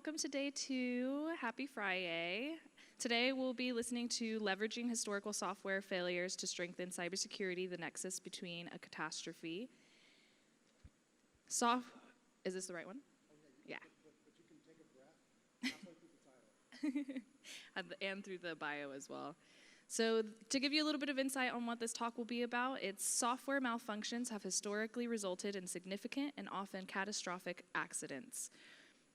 welcome to day 2. Happy Friday. Today we'll be listening to Leveraging Historical Software Failures to Strengthen Cybersecurity, the Nexus Between a Catastrophe. Is this the right one? Yeah. But you can take a breath halfway through the title. And through the bio as well. So to give you a little bit of insight on what this talk will be about, it's software malfunctions have historically resulted in significant and often catastrophic accidents.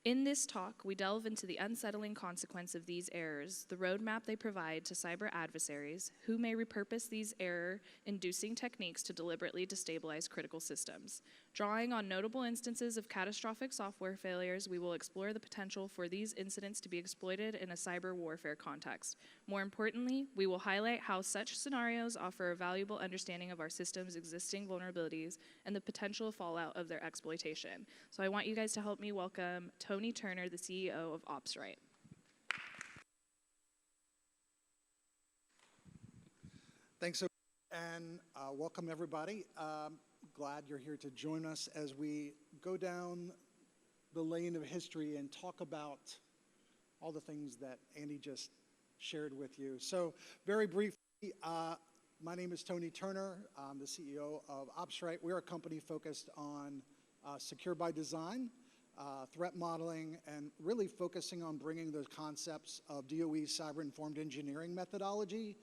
In this talk, we delve into the unsettling consequence of these errors, the roadmap they provide to cyber adversaries, who may repurpose these error-inducing techniques to deliberately destabilize critical systems. Drawing on notable instances of catastrophic software failures, we will explore the potential for these incidents to be exploited in a cyber warfare context. More importantly, we will highlight how such scenarios offer a valuable understanding of our system's existing vulnerabilities and the potential fallout of their exploitation. So I want you guys to help me welcome Tony Turner, the CEO of OpsRight. Thanks, and welcome everybody. Glad you're here to join us as we go down the lane of history and talk about all the things that Andy just shared with you. So very briefly, my name is Tony Turner. I'm the CEO of OpsRight. We're a company focused on secure by design, threat modeling, and really focusing on bringing those concepts of DOE cyber-informed engineering methodology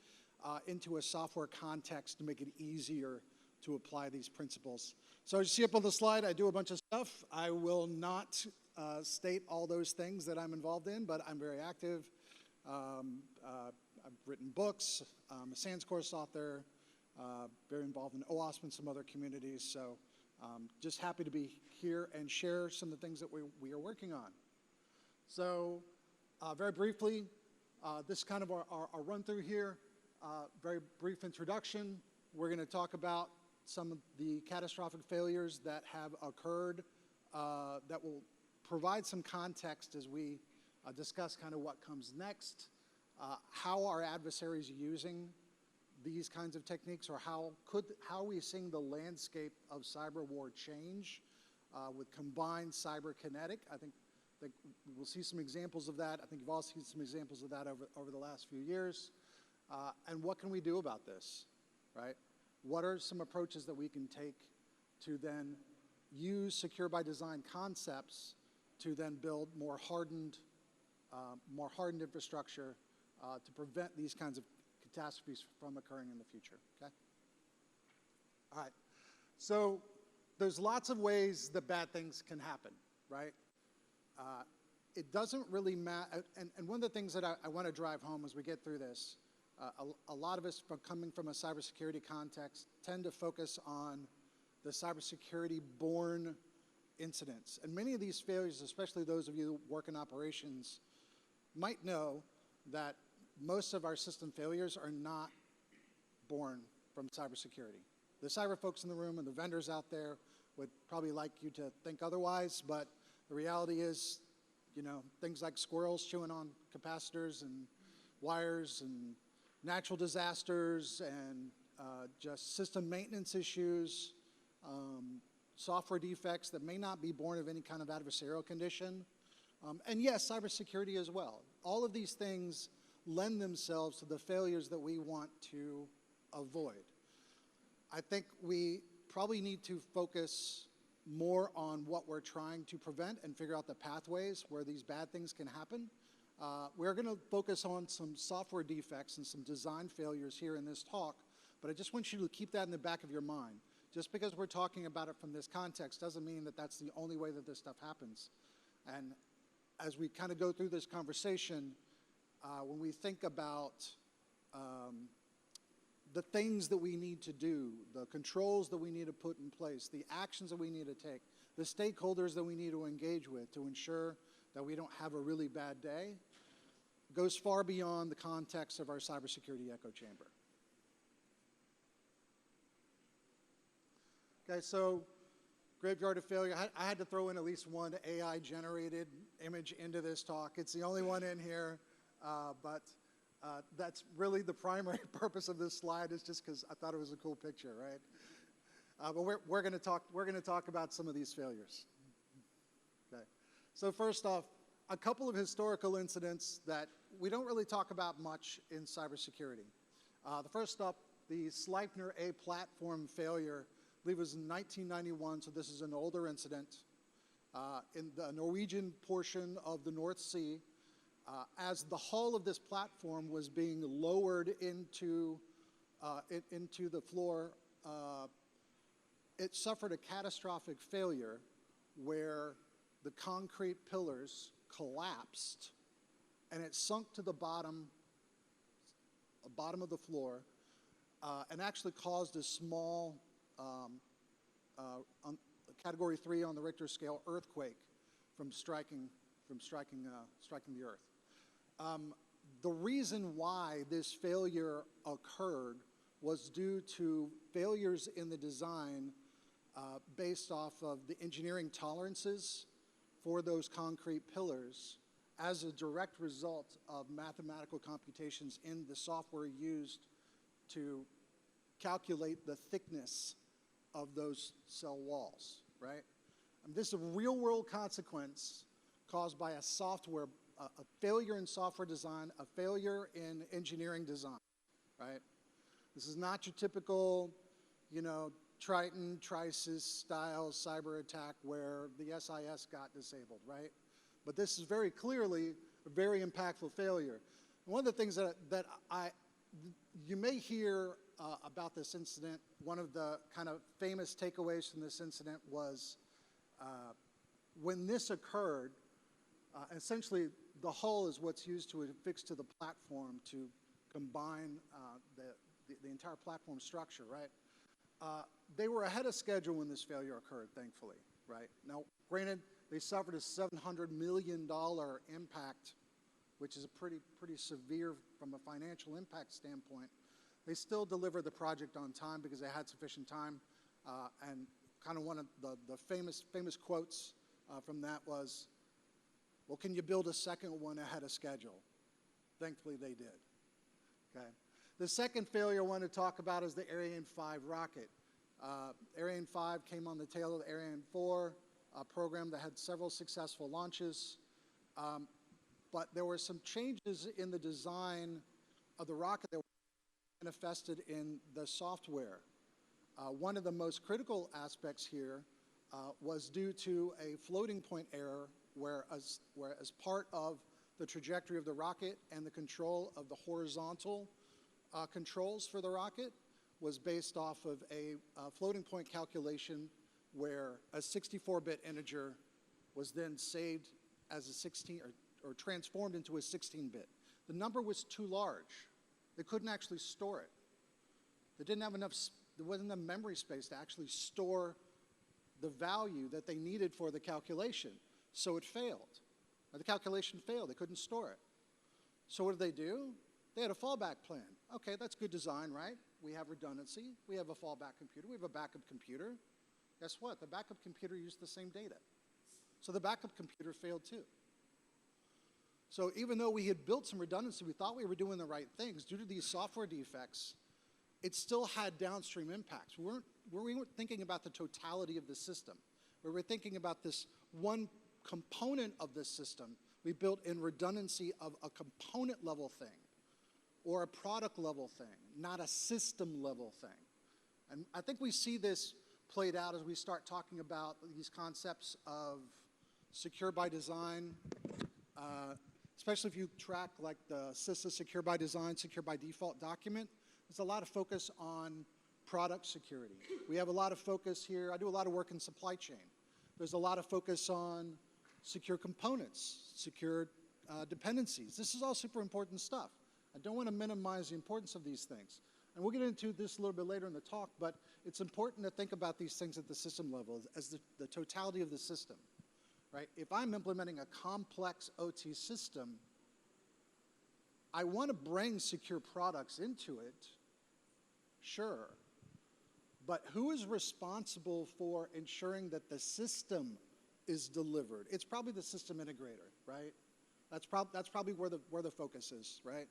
into a software context to make it easier to apply these principles. So as you see up on the slide, I do a bunch of stuff. I will not state all those things that I'm involved in, but I'm very active. I've written books. I'm a SANS course author, very involved in OWASP and some other communities. So just happy to be here and share some of the things that we are working on. So very briefly, this is kind of our run through here. Very brief introduction. We're going to talk about some of the catastrophic failures that have occurred that will provide some context as we discuss kind of what comes next, how our adversaries are using these kinds of techniques, or how are we seeing the landscape of cyber war change with combined cyber kinetic. I think we'll see some examples of that. I think you've all seen some examples of that over the last few years. And what can we do about this, right? What are some approaches that we can take to then use secure by design concepts to then build more hardened infrastructure to prevent these kinds of catastrophes from occurring in the future, okay? All right, so there's lots of ways that bad things can happen, right? It doesn't really matter, and one of the things that I want to drive home as we get through this, a lot of us coming from a cybersecurity context tend to focus on the cybersecurity-borne incidents. And many of these failures, especially those of you who work in operations, might know that most of our system failures are not born from cybersecurity. The cyber folks in the room and the vendors out there would probably like you to think otherwise, but the reality is, you know, things like squirrels chewing on capacitors and wires and natural disasters and just system maintenance issues, software defects that may not be born of any kind of adversarial condition, and yes, cybersecurity as well. All of these things lend themselves to the failures that we want to avoid. I think we probably need to focus more on what we're trying to prevent and figure out the pathways where these bad things can happen. We're going to focus on some software defects and some design failures here in this talk, but I just want you to keep that in the back of your mind. Just because we're talking about it from this context doesn't mean that that's the only way that this stuff happens. And as we kind of go through this conversation, when we think about the things that we need to do, the controls that we need to put in place, the actions that we need to take, the stakeholders that we need to engage with to ensure that we don't have a really bad day, goes far beyond the context of our cybersecurity echo chamber. Okay, so graveyard of failure. I had to throw in at least one AI-generated image into this talk. It's the only one in here, but that's really the primary purpose of this slide, is just because I thought it was a cool picture, right? But we're going to talk about some of these failures. Okay. So first off, a couple of historical incidents that we don't really talk about much in cybersecurity. The first up, the Sleipner A platform failure, I believe it was in 1991, so this is an older incident. In the Norwegian portion of the North Sea, as the hull of this platform was being lowered into the floor, it suffered a catastrophic failure where the concrete pillars collapsed and it sunk to the bottom of the floor and actually caused a small Category 3 on the Richter scale earthquake from striking the earth. The reason why this failure occurred was due to failures in the design based off of the engineering tolerances for those concrete pillars as a direct result of mathematical computations in the software used to calculate the thickness of those cell walls, right? And this is a real-world consequence caused by a failure in software design, a failure in engineering design, right? This is not your typical, Triton, Trisis style cyber attack where the SIS got disabled, right? But this is very clearly a very impactful failure. One of the things that you may hear about this incident, one of the kind of famous takeaways from this incident was when this occurred, essentially the hull is what's used to affix to the platform to combine the entire platform structure, right? They were ahead of schedule when this failure occurred, thankfully, right? Now, granted, they suffered a $700 million impact, which is a pretty severe from a financial impact standpoint. They still delivered the project on time because they had sufficient time, and kind of one of the famous quotes from that was, well, can you build a second one ahead of schedule? Thankfully, they did, okay? The second failure I want to talk about is the Ariane 5 rocket. Ariane 5 came on the tail of the Ariane 4 program that had several successful launches, but there were some changes in the design of the rocket that were manifested in the software. One of the most critical aspects here was due to a floating point error where as part of the trajectory of the rocket and the control of the horizontal controls for the rocket was based off of a floating point calculation where a 64-bit integer was then saved as a 16 or transformed into a 16-bit. The number was too large. They couldn't actually store it. They didn't have enough, there wasn't enough memory space to actually store the value that they needed for the calculation. So it failed. The calculation failed. They couldn't store it. So what did they do? They had a fallback plan. Okay, that's good design, right? We have redundancy. We have a fallback computer. We have a backup computer. Guess what? The backup computer used the same data. So the backup computer failed too. So even though we had built some redundancy, we thought we were doing the right things, due to these software defects, it still had downstream impacts. We weren't thinking about the totality of the system. We were thinking about this one component of this system we built in redundancy of a component level thing or a product level thing, not a system level thing. And I think we see this played out as we start talking about these concepts of secure by design, especially if you track like the CISA secure by design, secure by default document. There's a lot of focus on product security. We have a lot of focus here. I do a lot of work in supply chain. There's a lot of focus on secure components, secure dependencies. This is all super important stuff. I don't want to minimize the importance of these things. And we'll get into this a little bit later in the talk, but it's important to think about these things at the system level as the totality of the system, right? If I'm implementing a complex OT system, I want to bring secure products into it, sure, but who is responsible for ensuring that the system is delivered? It's probably the system integrator, right? That's probably where the focus is, right?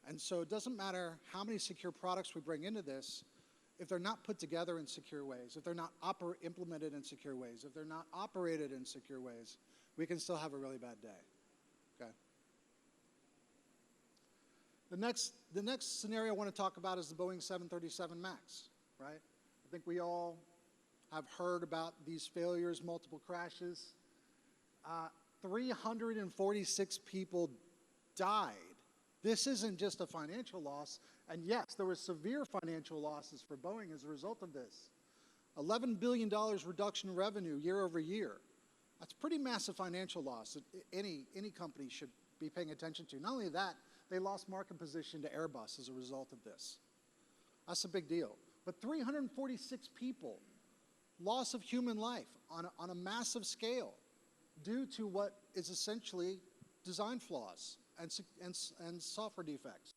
And so it doesn't matter how many secure products we bring into this, if they're not put together in secure ways, if they're not implemented in secure ways, if they're not operated in secure ways, we can still have a really bad day, The next scenario I want to talk about is the Boeing 737 MAX, right? I think we all have heard about these failures, multiple crashes. 346 people died. This isn't just a financial loss, and yes, there were severe financial losses for Boeing as a result of this. $11 billion reduction in revenue year over year. That's pretty massive financial loss that any company should be paying attention to. Not only that, they lost market position to Airbus as a result of this. That's a big deal. But 346 people, loss of human life on a massive scale due to what is essentially design flaws and software defects.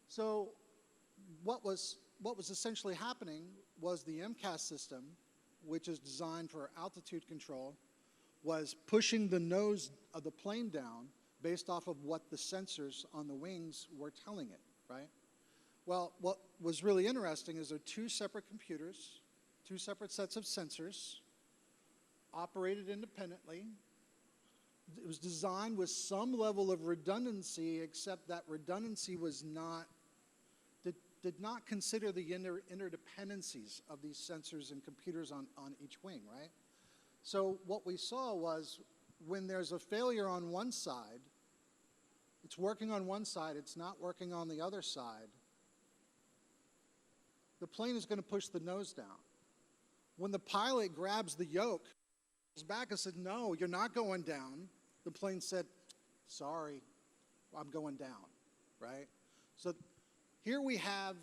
So what was essentially happening was the MCAS system, which is designed for altitude control, was pushing the nose of the plane down based off of what the sensors on the wings were telling it, right? Well, what was really interesting is there are two separate computers, two separate sets of sensors, operated independently. It was designed with some level of redundancy, except that redundancy was did not consider the interdependencies of these sensors and computers on each wing, right? So what we saw was when there's a failure on one side, it's working on one side, it's not working on the other side, the plane is going to push the nose down. When the pilot grabs the yoke, goes back and said, no, you're not going down, the plane said, sorry, I'm going down, right? So here we have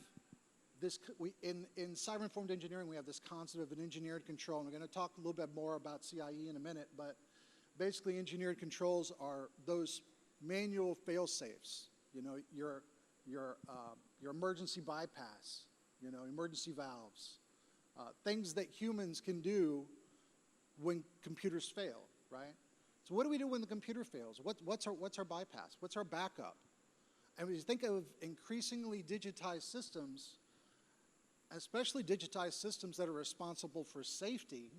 this, in cyber-informed engineering, we have this concept of an engineered control, and we're going to talk a little bit more about CIE in a minute, but basically engineered controls are those manual fail-safes, you know, your emergency bypass, you know, emergency valves, things that humans can do when computers fail, right? So what do we do when the computer fails? What's our bypass? What's our backup? And when you think of increasingly digitized systems, especially digitized systems that are responsible for safety,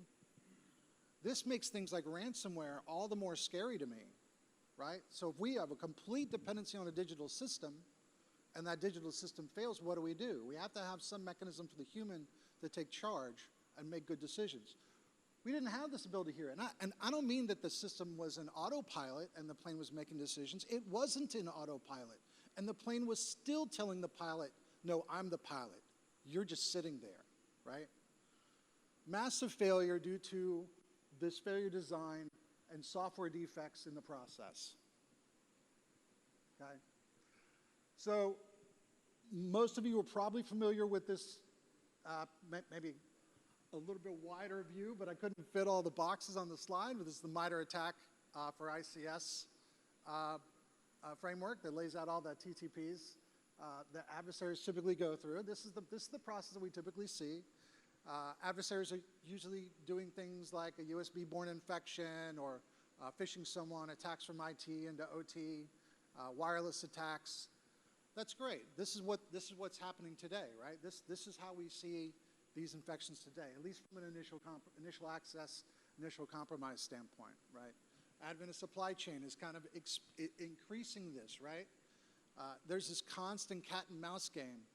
this makes things like ransomware all the more scary to me, right? So if we have a complete dependency on a digital system, and that digital system fails, what do? We have to have some mechanism for the human to take charge and make good decisions. We didn't have this ability here. And I don't mean that the system was an autopilot and the plane was making decisions. It wasn't an autopilot. And the plane was still telling the pilot, no, I'm the pilot. You're just sitting there, right? Massive failure due to this failure design and software defects in the process. Okay? So most of you are probably familiar with this, maybe a little bit wider view, but I couldn't fit all the boxes on the slide. But this is the MITRE attack for ICS framework that lays out all the TTPs that adversaries typically go through. This is the process that we typically see. Adversaries are usually doing things like a USB-borne infection or phishing someone, attacks from IT into OT, wireless attacks. That's great. This is what's happening today, right? This is how we see these infections today, at least from an initial access, initial compromise standpoint, right? Advent of supply chain is kind of increasing this, right? There's this constant cat and mouse game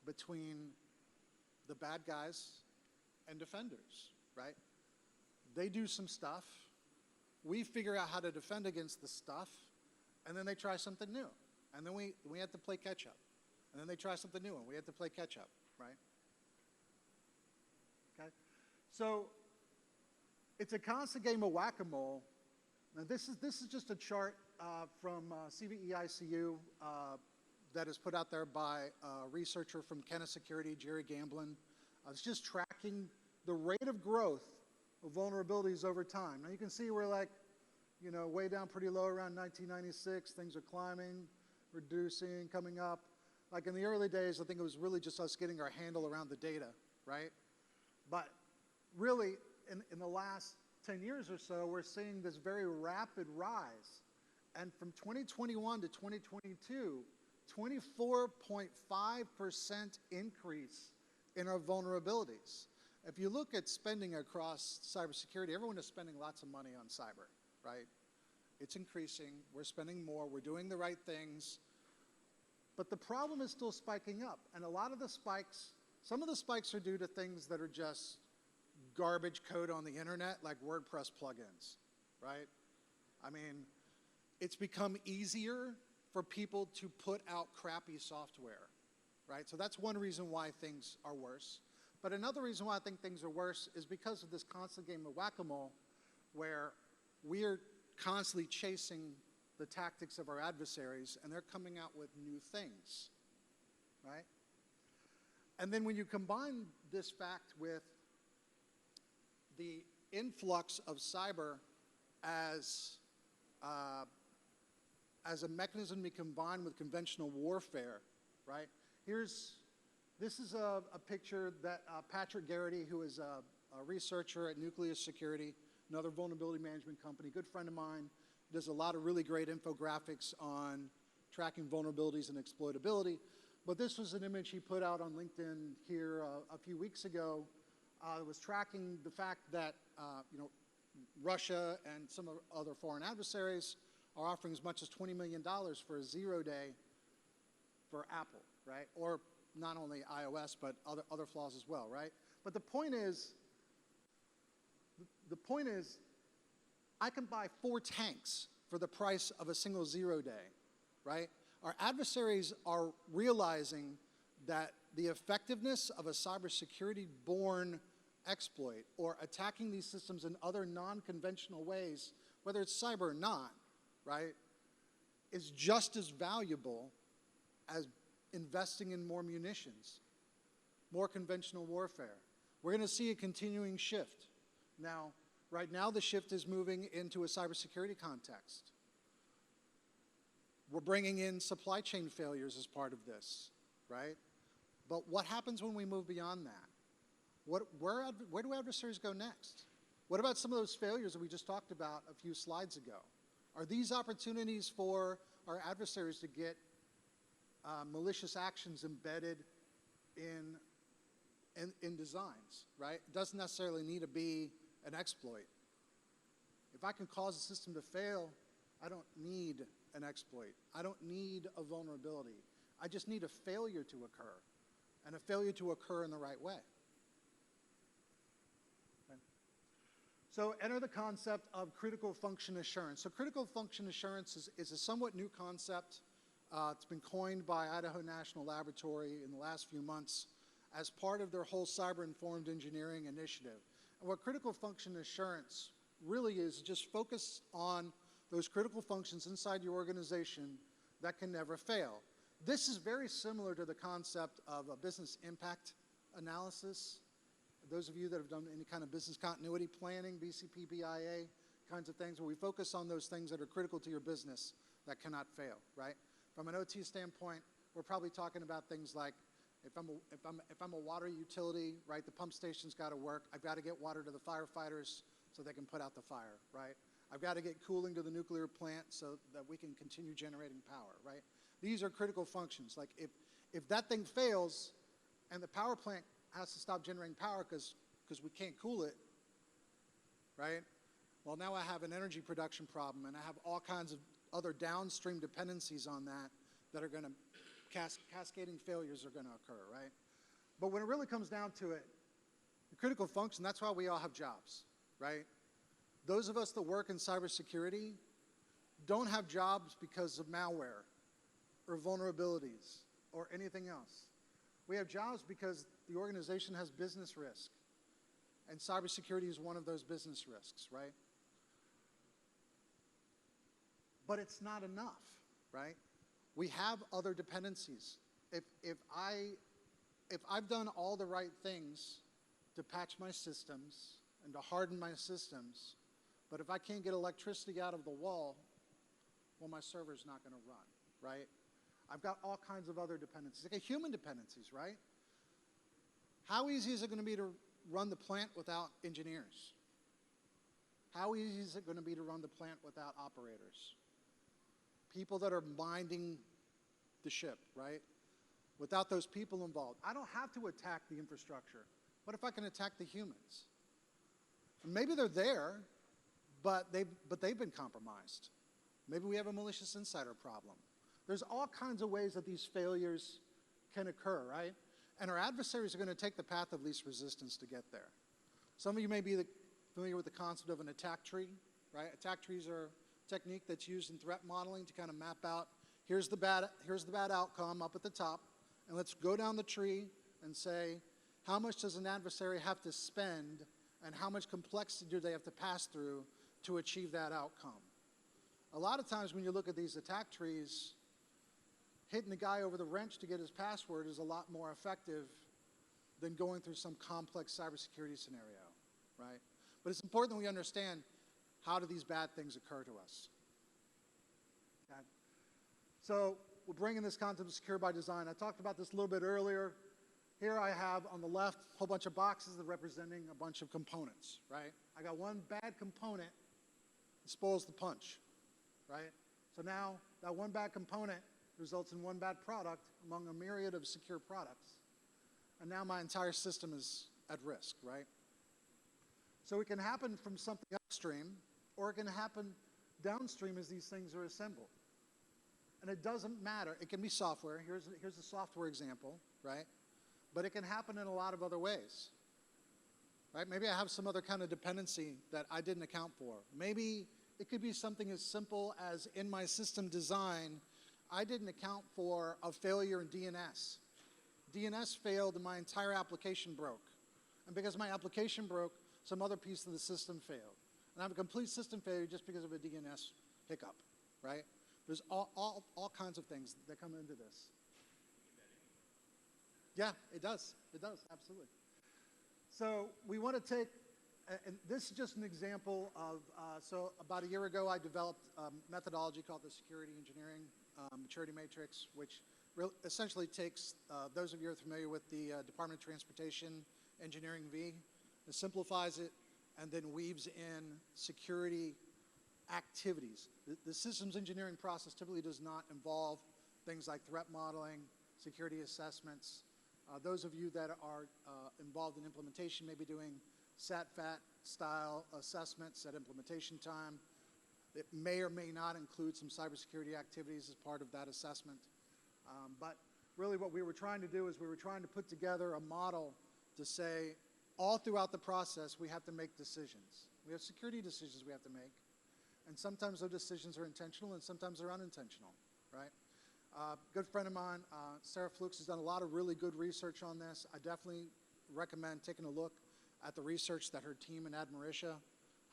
between the bad guys and defenders, right? They do some stuff, we figure out how to defend against the stuff, and then they try something new. And then we have to play catch up. And then they try something new, and we have to play catch up, right? Okay? So it's a constant game of whack-a-mole. Now this is just a chart from CVEICU that is put out there by a researcher from Catastrophe, Jerry Gamblin. It's just tracking the rate of growth of vulnerabilities over time. Now you can see we're like, you know, way down pretty low around 1996. Things are climbing, reducing, coming up. Like in the early days, I think it was really just us getting our handle around the data, right? But really, in the last 10 years or so, we're seeing this very rapid rise. And from 2021 to 2022, 24.5% increase in our vulnerabilities. If you look at spending across cybersecurity, everyone is spending lots of money on cyber, right? It's increasing, we're spending more, we're doing the right things. But the problem is still spiking up. And a lot of the spikes, some of the spikes are due to things that are just garbage code on the internet, like WordPress plugins, right? I mean, it's become easier for people to put out crappy software, right? So that's one reason why things are worse. But another reason why I think things are worse is because of this constant game of whack-a-mole, where we are constantly chasing the tactics of our adversaries, and they're coming out with new things, right? And then when you combine this fact with the influx of cyber as a mechanism to combine with conventional warfare, right? This is a picture that Patrick Garrity, who is a researcher at Nucleus Security, another vulnerability management company, good friend of mine, does a lot of really great infographics on tracking vulnerabilities and exploitability. But this was an image he put out on LinkedIn here a few weeks ago. It was tracking the fact that Russia and some other foreign adversaries are offering as much as $20 million for a 0-day for Apple, right? Or not only iOS, but other flaws as well, right? But the point is, I can buy 4 tanks for the price of a single 0-day, right? Our adversaries are realizing that the effectiveness of a cybersecurity-born exploit or attacking these systems in other non-conventional ways, whether it's cyber or not, right, is just as valuable as investing in more munitions, more conventional warfare. We're going to see a continuing shift. Now, right now, the shift is moving into a cybersecurity context. We're bringing in supply chain failures as part of this, right? But what happens when we move beyond that? Where do adversaries go next? What about some of those failures that we just talked about a few slides ago? Are these opportunities for our adversaries to get malicious actions embedded in designs, right? It doesn't necessarily need to be an exploit. If I can cause a system to fail, I don't need an exploit. I don't need a vulnerability. I just need a failure to occur, and a failure to occur in the right way. Okay. So enter the concept of critical function assurance. So critical function assurance is a somewhat new concept. It's been coined by Idaho National Laboratory in the last few months as part of their whole cyber-informed engineering initiative. And what critical function assurance really is just focus on those critical functions inside your organization that can never fail. This is very similar to the concept of a business impact analysis. Those of you that have done any kind of business continuity planning, BCP, BIA, kinds of things, where we focus on those things that are critical to your business that cannot fail, right? From an OT standpoint, we're probably talking about things like, if I'm a water utility, right, the pump station's got to work. I've got to get water to the firefighters so they can put out the fire, right? I've got to get cooling to the nuclear plant so that we can continue generating power, right? These are critical functions. Like if that thing fails and the power plant has to stop generating power because we can't cool it, right? Well, now I have an energy production problem, and I have all kinds of other downstream dependencies on that are going to, cascading failures are going to occur, right? But when it really comes down to it, the critical function, that's why we all have jobs, right? Those of us that work in cybersecurity don't have jobs because of malware or vulnerabilities or anything else. We have jobs because the organization has business risk, and cybersecurity is one of those business risks, right? But it's not enough, right? We have other dependencies. If I've done all the right things to patch my systems and to harden my systems, but if I can't get electricity out of the wall, well, my server's not going to run, right? I've got all kinds of other dependencies, like human dependencies, right? How easy is it going to be to run the plant without engineers? How easy is it going to be to run the plant without operators? People that are minding the ship, right? Without those people involved. I don't have to attack the infrastructure. What if I can attack the humans? And maybe they're there, but they've been compromised. Maybe we have a malicious insider problem. There's all kinds of ways that these failures can occur, right? And our adversaries are going to take the path of least resistance to get there. Some of you may be familiar with the concept of an attack tree, right? Attack trees are a technique that's used in threat modeling to kind of map out, here's the bad outcome up at the top, and let's go down the tree and say, how much does an adversary have to spend and how much complexity do they have to pass through to achieve that outcome? A lot of times when you look at these attack trees, hitting the guy over the wrench to get his password is a lot more effective than going through some complex cybersecurity scenario, right? But it's important that we understand, how do these bad things occur to us? Okay. So we're bringing this concept of secure by design. I talked about this a little bit earlier. Here I have on the left a whole bunch of boxes that are representing a bunch of components, right? I got one bad component that spoils the punch, right? So now that one bad component results in one bad product among a myriad of secure products. And now my entire system is at risk, right? So it can happen from something upstream, or it can happen downstream as these things are assembled. And it doesn't matter. It can be software. Here's a software example, right? But it can happen in a lot of other ways, right? Maybe I have some other kind of dependency that I didn't account for. Maybe it could be something as simple as in my system design, I didn't account for a failure in DNS. DNS failed and my entire application broke. And because my application broke, some other piece of the system failed. And I have a complete system failure just because of a DNS hiccup, right? There's all kinds of things that come into this. Yeah, it does. It does, absolutely. So we want to take, and this is just an example of, so about a year ago I developed a methodology called the Security Engineering Maturity Matrix, which essentially takes, those of you who are familiar with the Department of Transportation Engineering V, it simplifies it and then weaves in security activities. The systems engineering process typically does not involve things like threat modeling, security assessments. Those of you that are involved in implementation may be doing SAT-FAT style assessments at implementation time. It may or may not include some cybersecurity activities as part of that assessment. But really what we were trying to do is we were trying to put together a model to say all throughout the process we have to make decisions. We have security decisions we have to make. And sometimes those decisions are intentional and sometimes they're unintentional, right? Good friend of mine, Sarah Flukes, has done a lot of really good research on this. I definitely recommend taking a look at the research that her team in Admarisha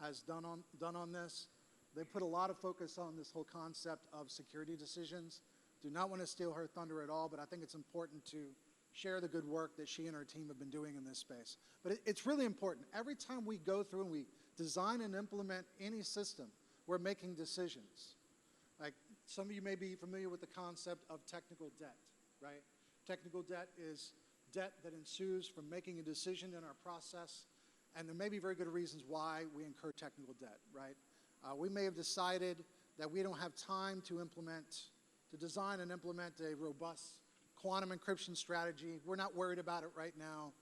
has done on this. They put a lot of focus on this whole concept of security decisions. Do not want to steal her thunder at all, but I think it's important to share the good work that she and her team have been doing in this space. But it's really important. Every time we go through and we design and implement any system, we're making decisions. Like some of you may be familiar with the concept of technical debt, right? Technical debt is debt that ensues from making a decision in our process, and there may be very good reasons why we incur technical debt, right? We may have decided that we don't have time to design and implement a robust quantum encryption strategy. We're not worried about it right now.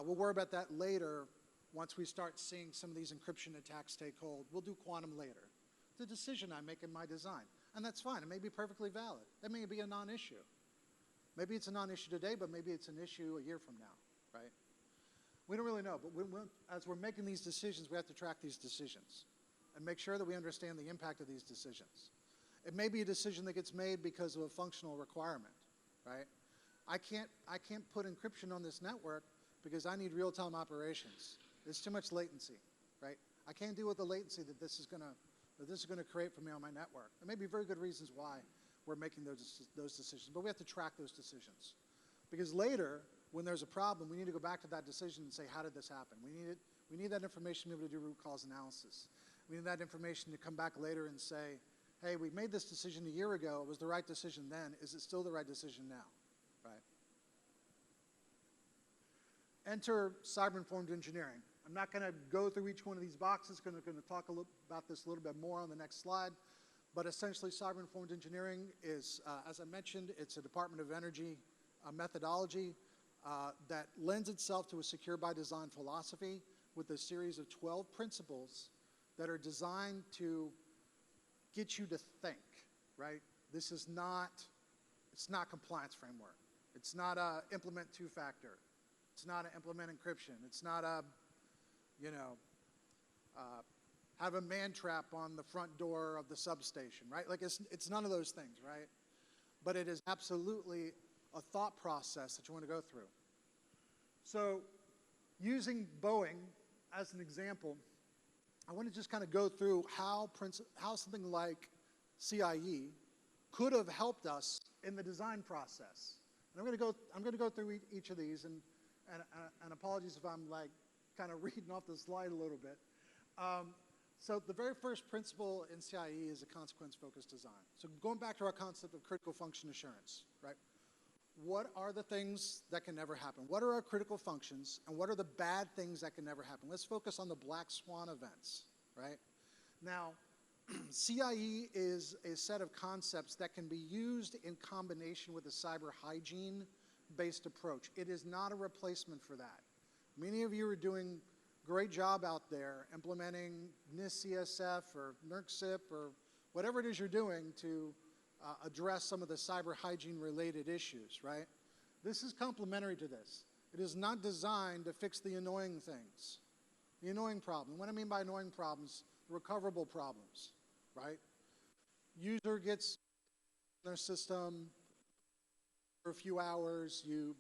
We'll worry about that later once we start seeing some of these encryption attacks take hold. We'll do quantum later. It's a decision I make in my design, and that's fine. It may be perfectly valid. That may be a non-issue. Maybe it's a non-issue today, but maybe it's an issue a year from now, right? We don't really know, but as we're making these decisions, we have to track these decisions and make sure that we understand the impact of these decisions. It may be a decision that gets made because of a functional requirement, right? I can't put encryption on this network because I need real-time operations. There's too much latency, right? I can't deal with the latency that this is going to create for me on my network. There may be very good reasons why we're making those decisions, but we have to track those decisions. Because later, when there's a problem, we need to go back to that decision and say, how did this happen? We need that information to be able to do root cause analysis. We need that information to come back later and say, hey, we made this decision a year ago. It was the right decision then. Is it still the right decision now, right? Enter cyber-informed engineering. I'm not going to go through each one of these boxes. I'm going to talk about this a little bit more on the next slide. But essentially, cyber-informed engineering is, as I mentioned, it's a Department of Energy methodology that lends itself to a secure by design philosophy with a series of 12 principles that are designed to get you to think, right? This is not, it's not compliance framework. It's not a implement two-factor. It's not an implement encryption. It's not a, you know, have a man trap on the front door of the substation, right? Like it's none of those things, right? But it is absolutely a thought process that you want to go through. So using Boeing as an example, I want to just kind of go through how something like CIE could have helped us in the design process. And I'm going to go through each of these, and apologies if I'm like kind of reading off the slide a little bit. So the very first principle in CIE is a consequence-focused design. So going back to our concept of critical function assurance, right? What are the things that can never happen? What are our critical functions, and what are the bad things that can never happen? Let's focus on the black swan events, right? Now, CIE is a set of concepts that can be used in combination with a cyber hygiene-based approach. It is not a replacement for that. Many of you are doing a great job out there implementing NIST CSF or NERC or whatever it is you're doing to address some of the cyber hygiene-related issues, right? This is complementary to this. It is not designed to fix the annoying things, the annoying problem. What I mean by annoying problems, recoverable problems, right? User gets their system for a few hours, you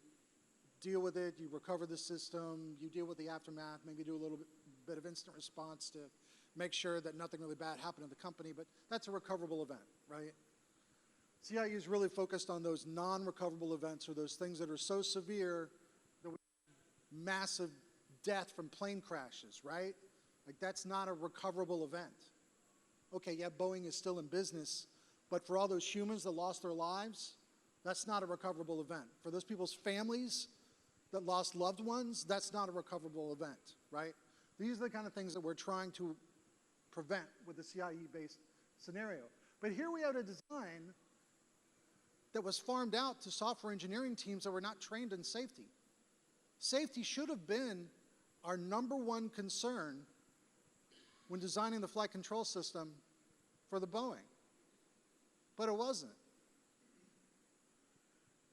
deal with it, you recover the system, you deal with the aftermath, maybe do a little bit of instant response to make sure that nothing really bad happened in the company, but that's a recoverable event, right? CIE is really focused on those non-recoverable events, or those things that are so severe that we have massive death from plane crashes, right? Like that's not a recoverable event. Okay, yeah, Boeing is still in business, but for all those humans that lost their lives, that's not a recoverable event. For those people's families that lost loved ones, that's not a recoverable event, right? These are the kind of things that we're trying to prevent with the CIE-based scenario. But here we have a design that was farmed out to software engineering teams that were not trained in safety. Safety should have been our #1 concern when designing the flight control system for the Boeing, but it wasn't.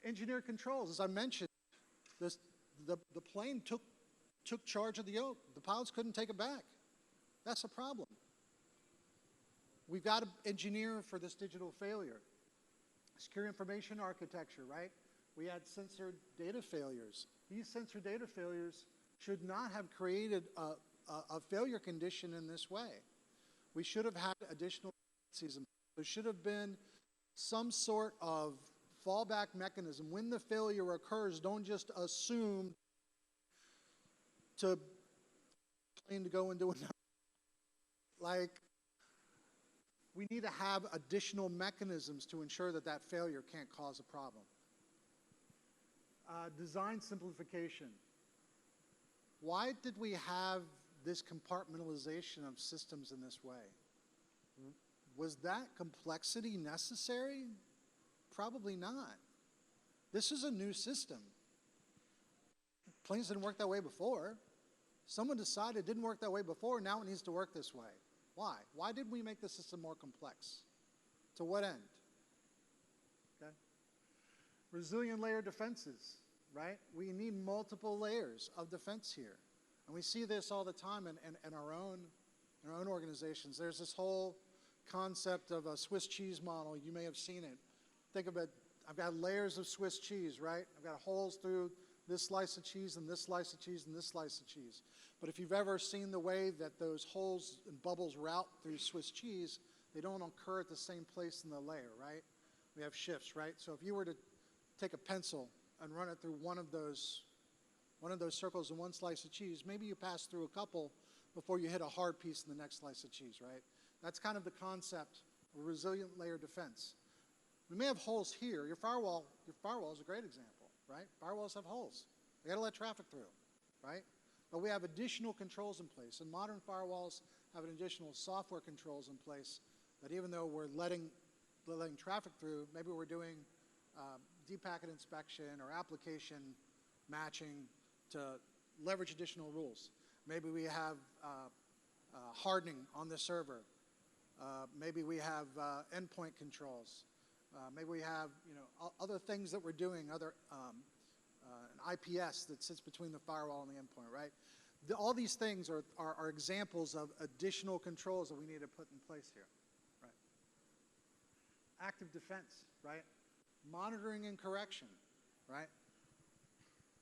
Engineer controls, as I mentioned, the plane took charge of the yoke. The pilots couldn't take it back. That's a problem. We've got to engineer for this digital failure. Secure information architecture, right? We had sensor data failures. These sensor data failures should not have created a failure condition in this way. We should have had additional season. There should have been some sort of fallback mechanism. When the failure occurs, don't just assume to plane to go and do another. Like, we need to have additional mechanisms to ensure that that failure can't cause a problem. Design simplification. Why did we have this compartmentalization of systems in this way? Was that complexity necessary? Probably not. This is a new system. Planes didn't work that way before. Someone decided it didn't work that way before, now it needs to work this way. Why? Why did we make the system more complex? To what end? Okay. Resilient layer defenses, right? We need multiple layers of defense here. And we see this all the time in our own organizations. There's this whole concept of a Swiss cheese model. You may have seen it. Think of it, I've got layers of Swiss cheese, right? I've got holes through this slice of cheese and this slice of cheese and this slice of cheese. But if you've ever seen the way that those holes and bubbles route through Swiss cheese, they don't occur at the same place in the layer, right? We have shifts, right? So if you were to take a pencil and run it through one of those circles in one slice of cheese, maybe you pass through a couple before you hit a hard piece in the next slice of cheese, right? That's kind of the concept of resilient layer defense. We may have holes here. Your firewall is a great example, right? Firewalls have holes. They got to let traffic through, right? But we have additional controls in place, and modern firewalls have additional software controls in place that even though we're letting traffic through, maybe we're doing deep packet inspection or application matching to leverage additional rules. Maybe we have hardening on the server. Maybe we have endpoint controls. Maybe we have, other things that we're doing, an IPS that sits between the firewall and the endpoint, right? All these things are examples of additional controls that we need to put in place here, right? Active defense, right? Monitoring and correction, right?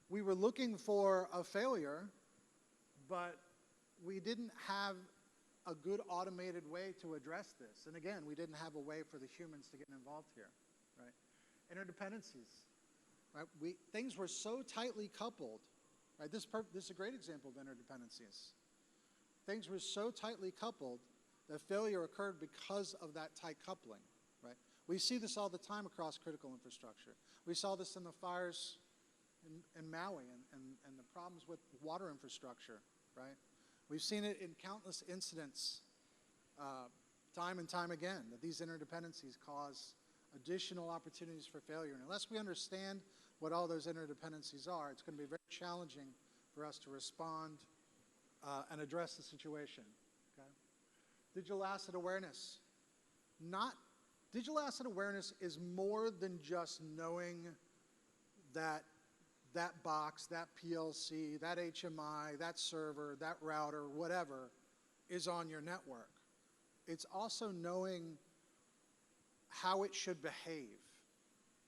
We were looking for a failure, but we didn't have a good automated way to address this. And again, we didn't have a way for the humans to get involved here, right? Interdependencies, right? Things were so tightly coupled, right? This is a great example of interdependencies. Things were so tightly coupled that failure occurred because of that tight coupling, right? We see this all the time across critical infrastructure. We saw this in the fires in Maui and the problems with water infrastructure, right? We've seen it in countless incidents time and time again, that these interdependencies cause additional opportunities for failure. And unless we understand what all those interdependencies are, it's going to be very challenging for us to respond and address the situation. Okay? Digital asset awareness. Digital asset awareness is more than just knowing that box, that PLC, that HMI, that server, that router, whatever, is on your network. It's also knowing how it should behave.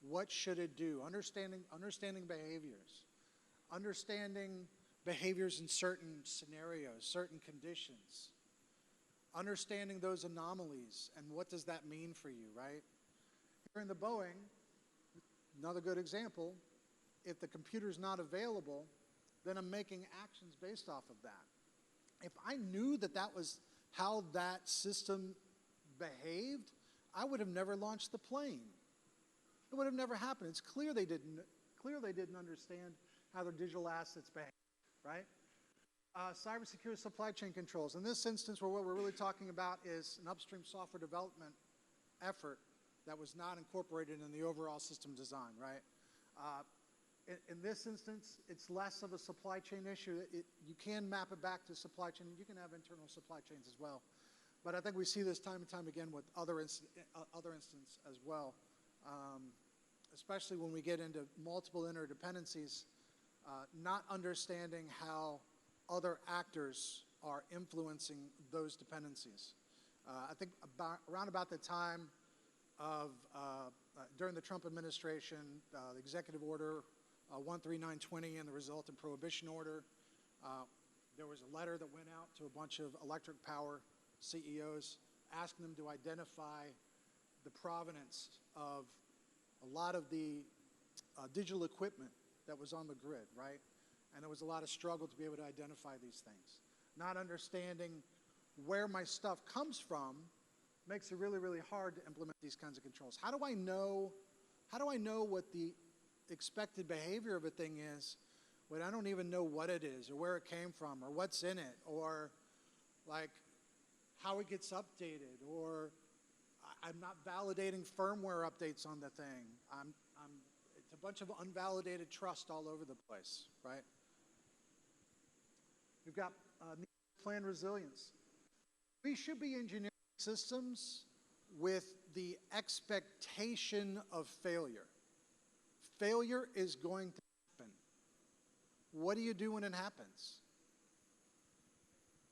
What should it do? Understanding behaviors. Understanding behaviors in certain scenarios, certain conditions. Understanding those anomalies and what does that mean for you, right? Here in the Boeing, another good example, if the computer's not available, then I'm making actions based off of that. If I knew that that was how that system behaved, I would have never launched the plane. It would have never happened. It's clear they didn't understand how their digital assets behave, right? Cybersecurity supply chain controls. In this instance, what we're really talking about is an upstream software development effort that was not incorporated in the overall system design, right? In this instance, it's less of a supply chain issue. You can map it back to supply chain. You can have internal supply chains as well. But I think we see this time and time again with other instances as well, especially when we get into multiple interdependencies, not understanding how other actors are influencing those dependencies. I think around about the time of, during the Trump administration, the executive order 13920 and the resultant prohibition order, there was a letter that went out to a bunch of electric power CEOs asking them to identify the provenance of a lot of the digital equipment that was on the grid, right? And there was a lot of struggle to be able to identify these things. Not understanding where my stuff comes from makes it really, really hard to implement these kinds of controls. How do I know what the expected behavior of a thing is when I don't even know what it is or where it came from or what's in it or like how it gets updated, or I'm not validating firmware updates on the thing. It's a bunch of unvalidated trust all over the place, right? We've got planned resilience. We should be engineering systems with the expectation of failure. Failure is going to happen. What do you do when it happens?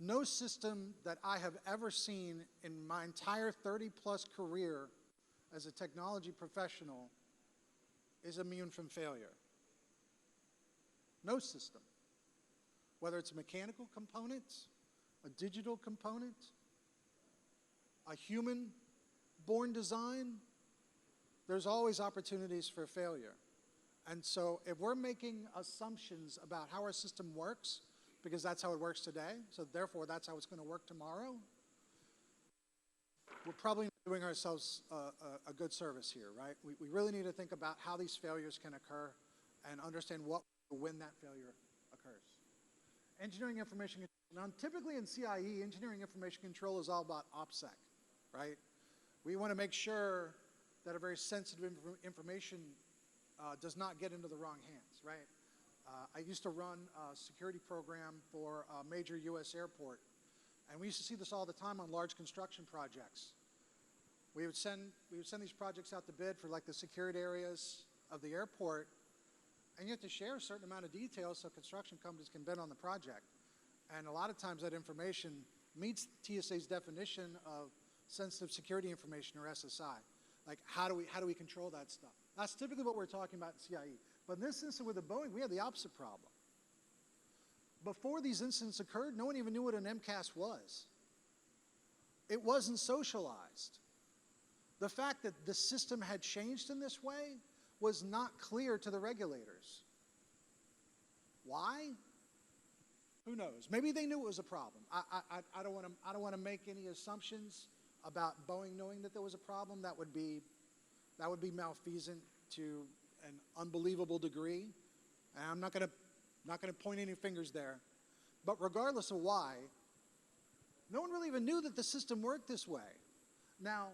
No system that I have ever seen in my entire 30-plus career as a technology professional is immune from failure. No system. Whether it's a mechanical component, a digital component, a human-born design, there's always opportunities for failure. And so if we're making assumptions about how our system works, because that's how it works today, so therefore that's how it's going to work tomorrow, we're probably not doing ourselves a good service here, right? We really need to think about how these failures can occur and understand what when that failure occurs. Engineering information control. Now, typically in CIE, engineering information control is all about OPSEC, right? We want to make sure that a very sensitive information does not get into the wrong hands, right? I used to run a security program for a major U.S. airport, and we used to see this all the time on large construction projects. we would send these projects out to bid for like the secured areas of the airport, and you have to share a certain amount of details so construction companies can bid on the project. And a lot of times that information meets TSA's definition of sensitive security information, or SSI. Like, how do we control that stuff? That's typically what we're talking about in CIE. But in this instance with the Boeing, we had the opposite problem. Before these incidents occurred, no one even knew what an MCAS was. It wasn't socialized. The fact that the system had changed in this way was not clear to the regulators. Why? Who knows? Maybe they knew it was a problem. I don't want to make any assumptions about Boeing knowing that there was a problem. That would be malfeasant to an unbelievable degree. And I'm not going to point any fingers there. But regardless of why, no one really even knew that the system worked this way. Now,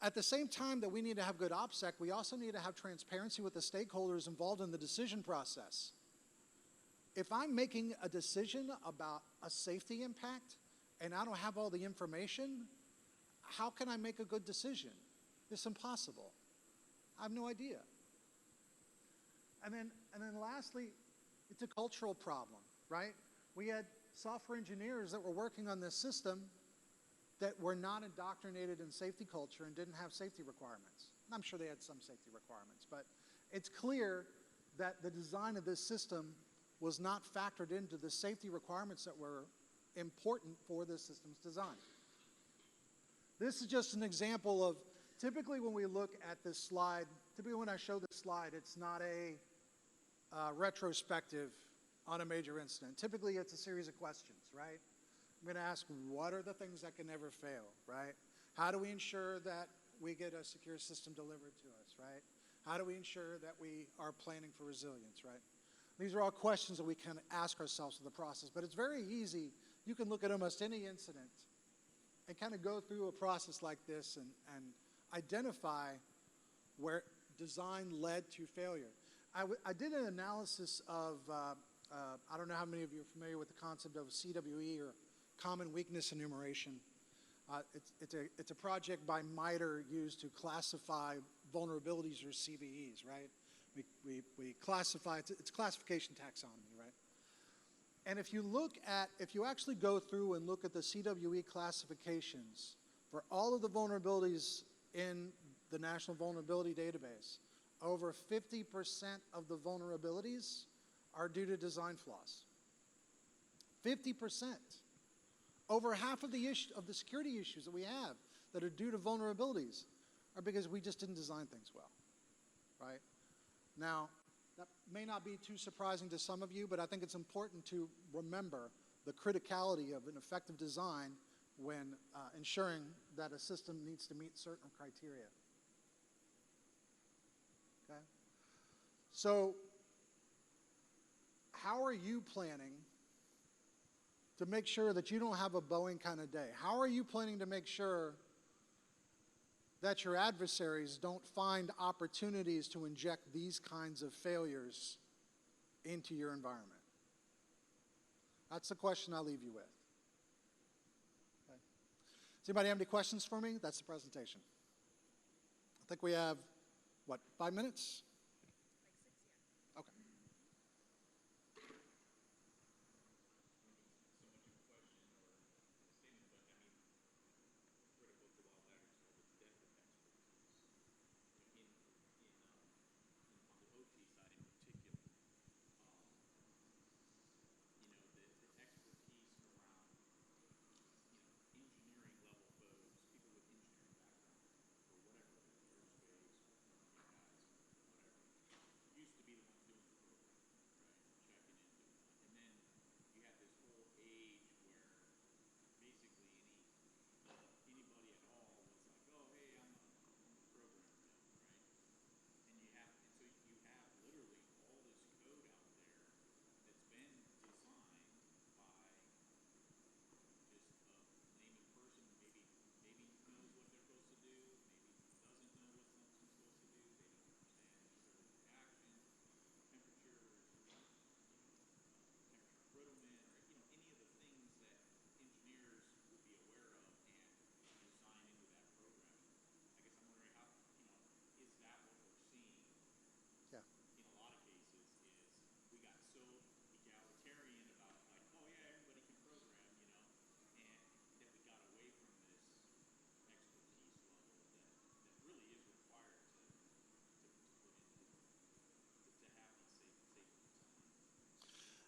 at the same time that we need to have good OPSEC, we also need to have transparency with the stakeholders involved in the decision process. If I'm making a decision about a safety impact and I don't have all the information, how can I make a good decision? It's impossible. I have no idea. And then lastly, it's a cultural problem, right? We had software engineers that were working on this system that were not indoctrinated in safety culture and didn't have safety requirements. I'm sure they had some safety requirements, but it's clear that the design of this system was not factored into the safety requirements that were important for this system's design. This is just an example of, typically when we look at this slide, typically when I show this slide, it's not a retrospective on a major incident. Typically it's a series of questions, right? I'm going to ask, what are the things that can never fail, right? How do we ensure that we get a secure system delivered to us, right? How do we ensure that we are planning for resilience, right? These are all questions that we can ask ourselves in the process, but it's very easy. You can look at almost any incident and kind of go through a process like this and identify where design led to failure. I did an analysis of, I don't know how many of you are familiar with the concept of CWE, or Common Weakness Enumeration. It's a project by MITRE used to classify vulnerabilities, or CVEs, right? We classify, it's classification taxonomy, right? And if you actually go through and look at the CWE classifications for all of the vulnerabilities in the National Vulnerability Database, over 50% of the vulnerabilities are due to design flaws. 50%. Over half of the security issues that we have that are due to vulnerabilities are because we just didn't design things well, right? Now, that may not be too surprising to some of you, but I think it's important to remember the criticality of an effective design when ensuring that a system needs to meet certain criteria. Okay? So, how are you planning to make sure that you don't have a Boeing kind of day? How are you planning to make sure that your adversaries don't find opportunities to inject these kinds of failures into your environment? That's the question I'll leave you with. Okay. Does anybody have any questions for me? That's the presentation. I think we have, what, 5 minutes? Like 6, yeah. Okay.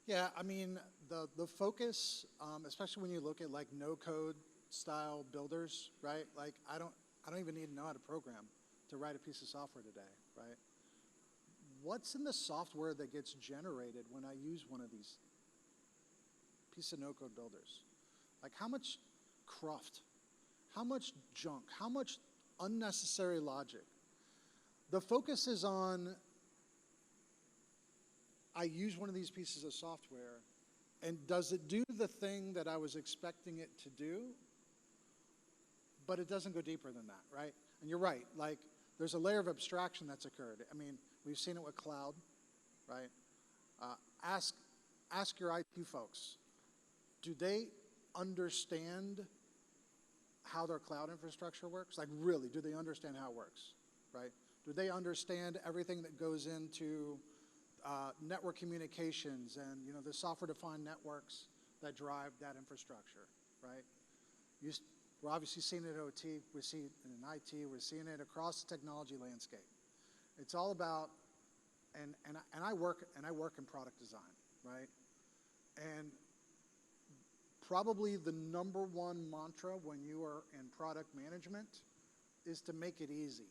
Yeah, I mean, the focus, especially when you look at like no-code style builders, right? Like I don't even need to know how to program to write a piece of software today, right? What's in the software that gets generated when I use one of these piece of no-code builders? Like how much cruft, how much junk, how much unnecessary logic? The focus is on, I use one of these pieces of software, and does it do the thing that I was expecting it to do? But it doesn't go deeper than that, right? And you're right, like there's a layer of abstraction that's occurred. I mean, we've seen it with cloud, right? Ask your IT folks, do they understand how their cloud infrastructure works? Like really, do they understand how it works, right? Do they understand everything that goes into network communications and the software-defined networks that drive that infrastructure, right? We're obviously seeing it in OT, we see it in IT, we're seeing it across the technology landscape. It's all about, and I work in product design, right? And probably the number one mantra when you are in product management is to make it easy,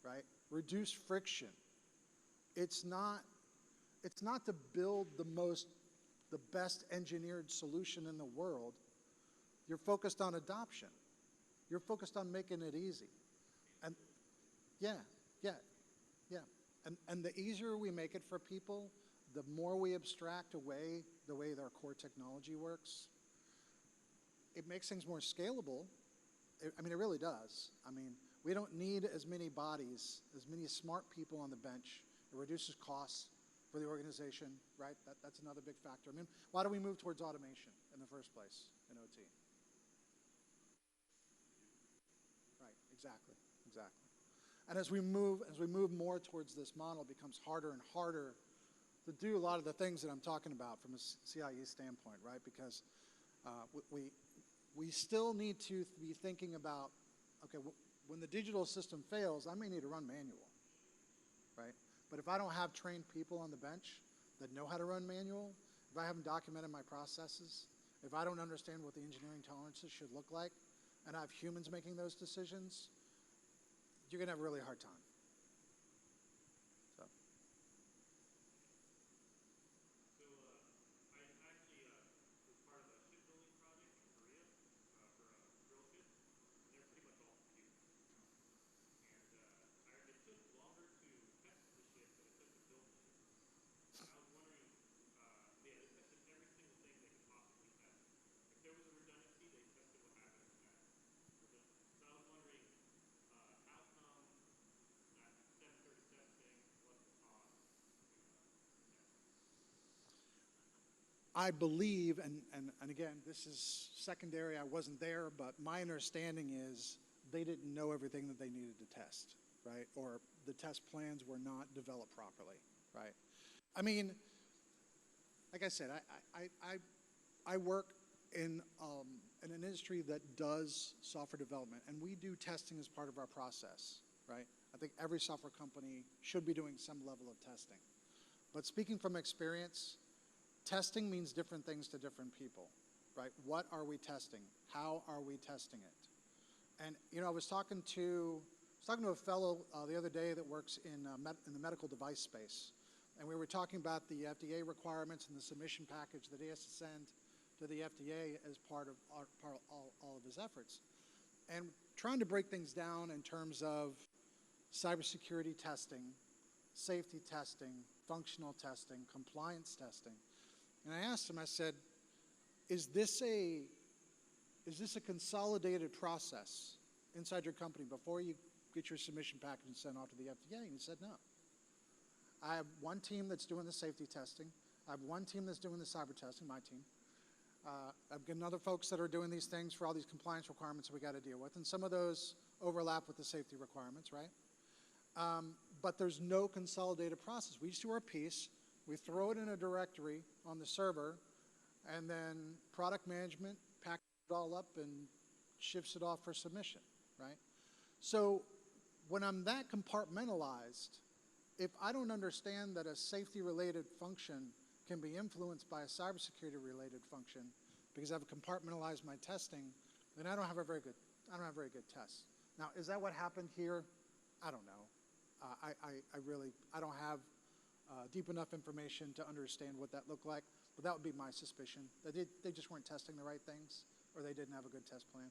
right? Reduce friction. It's not to build the best engineered solution in the world. You're focused on adoption. You're focused on making it easy. And yeah. And the easier we make it for people, the more we abstract away the way their core technology works, it makes things more scalable. I mean, it really does. I mean, we don't need as many bodies, as many smart people on the bench. It reduces costs for the organization, right? That's another big factor. I mean, why do we move towards automation in the first place in OT? Right, exactly. And as we move more towards this model, it becomes harder and harder to do a lot of the things that I'm talking about from a CIE standpoint, right? Because we still need to be thinking about, okay, when the digital system fails, I may need to run manual, right? But if I don't have trained people on the bench that know how to run manual, if I haven't documented my processes, if I don't understand what the engineering tolerances should look like, and I have humans making those decisions, you're going to have a really hard time. So. I believe, and again, this is secondary, I wasn't there, but my understanding is they didn't know everything that they needed to test, right? Or the test plans were not developed properly, right? I mean, like I said, I work in an industry that does software development, and we do testing as part of our process, right? I think every software company should be doing some level of testing. But speaking from experience, testing means different things to different people, right? What are we testing? How are we testing it? And I was talking to a fellow the other day that works in the medical device space, and we were talking about the FDA requirements and the submission package that he has to send to the FDA as part of all of his efforts, and trying to break things down in terms of cybersecurity testing, safety testing, functional testing, compliance testing. And I asked him, I said, is this a consolidated process inside your company before you get your submission package and sent off to the FDA? And he said, no. I have one team that's doing the safety testing. I have one team that's doing the cyber testing, my team. I've got other folks that are doing these things for all these compliance requirements that we got to deal with. And some of those overlap with the safety requirements, right? But there's no consolidated process. We just do our piece. We throw it in a directory on the server, and then product management packs it all up and shifts it off for submission, right? So when I'm that compartmentalized, if I don't understand that a safety-related function can be influenced by a cybersecurity related function because I've compartmentalized my testing, then I don't have very good tests. Now, is that what happened here? I don't know. I don't have deep enough information to understand what that looked like, but that would be my suspicion. They just weren't testing the right things, or they didn't have a good test plan.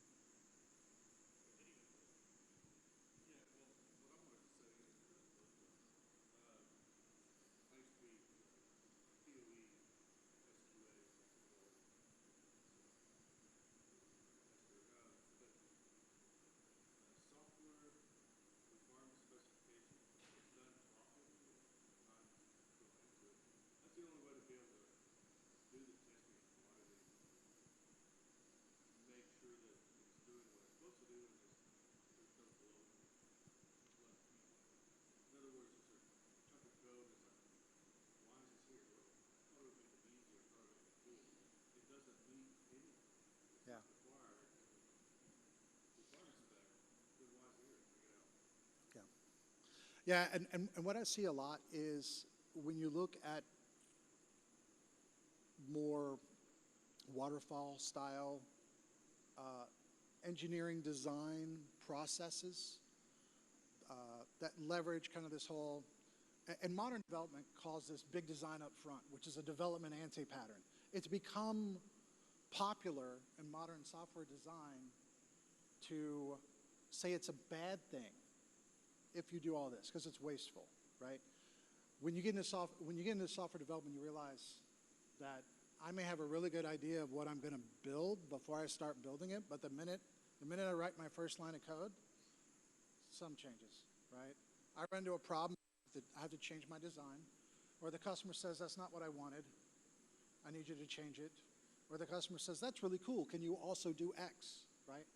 Yeah. Yeah. Yeah, and what I see a lot is when you look at more waterfall style engineering design processes that leverage kind of this whole, and modern development calls this big design up front, which is a development anti-pattern. It's become popular in modern software design to say it's a bad thing if you do all this, because it's wasteful, right? When you get into software development, you realize that I may have a really good idea of what I'm going to build before I start building it, but the minute I write my first line of code, some changes, right? I run into a problem, I have to change my design, or the customer says that's not what I wanted, I need you to change it, or the customer says that's really cool, can you also do X, right?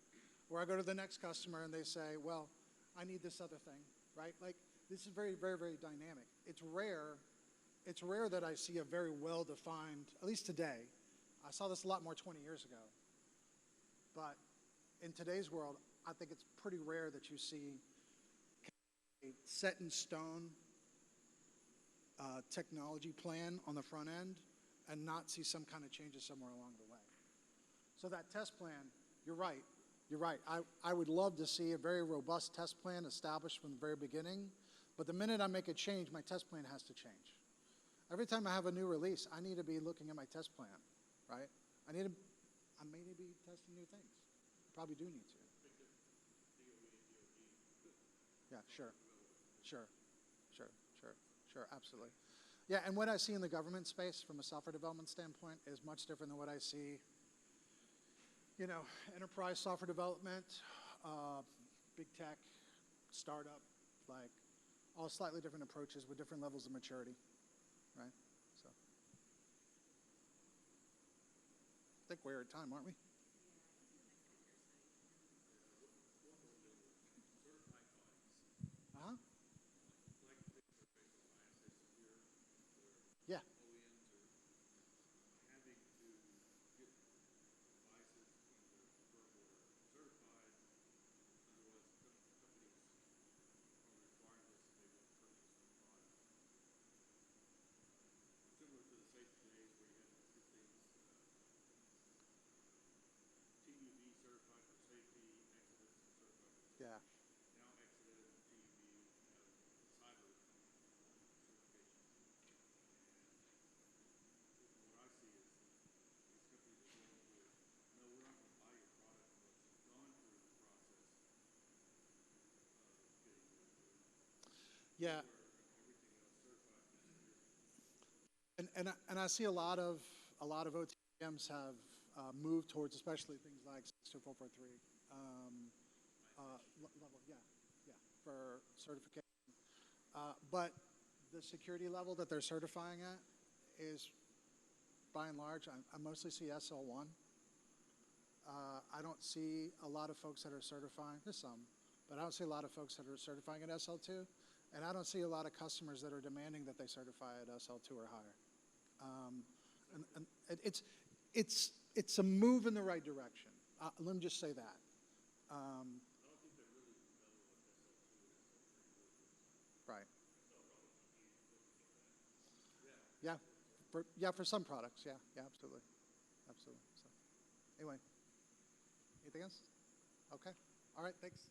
Or I go to the next customer and they say, well, I need this other thing, right? Like, this is very, very, very dynamic. It's rare that I see a very well-defined, at least today. I saw this a lot more 20 years ago. But in today's world, I think it's pretty rare that you see a set-in-stone technology plan on the front end and not see some kind of changes somewhere along the way. So that test plan, you're right. You're right. I would love to see a very robust test plan established from the very beginning, but the minute I make a change, my test plan has to change. Every time I have a new release, I need to be looking at my test plan, right? I may need to be testing new things. I probably do need to. Yeah, sure, absolutely. Yeah, and what I see in the government space from a software development standpoint is much different than what I see, enterprise software development, big tech, startup, like all slightly different approaches with different levels of maturity, right? So I think we're at time, aren't we? Uh-huh. Yeah. Yeah. Yeah. And I see a lot of OTMs have moved towards, especially things like 62443 level, yeah, for certification. But the security level that they're certifying at is, by and large, I mostly see SL1. I don't see a lot of folks that are certifying, there's some, but I don't see a lot of folks that are certifying at SL2, and I don't see a lot of customers that are demanding that they certify at SL2 or higher. And it's a move in the right direction. Let me just say that. Right. Yeah. for some products, yeah, absolutely. Absolutely. So, anyway, anything else? Okay. All right, thanks.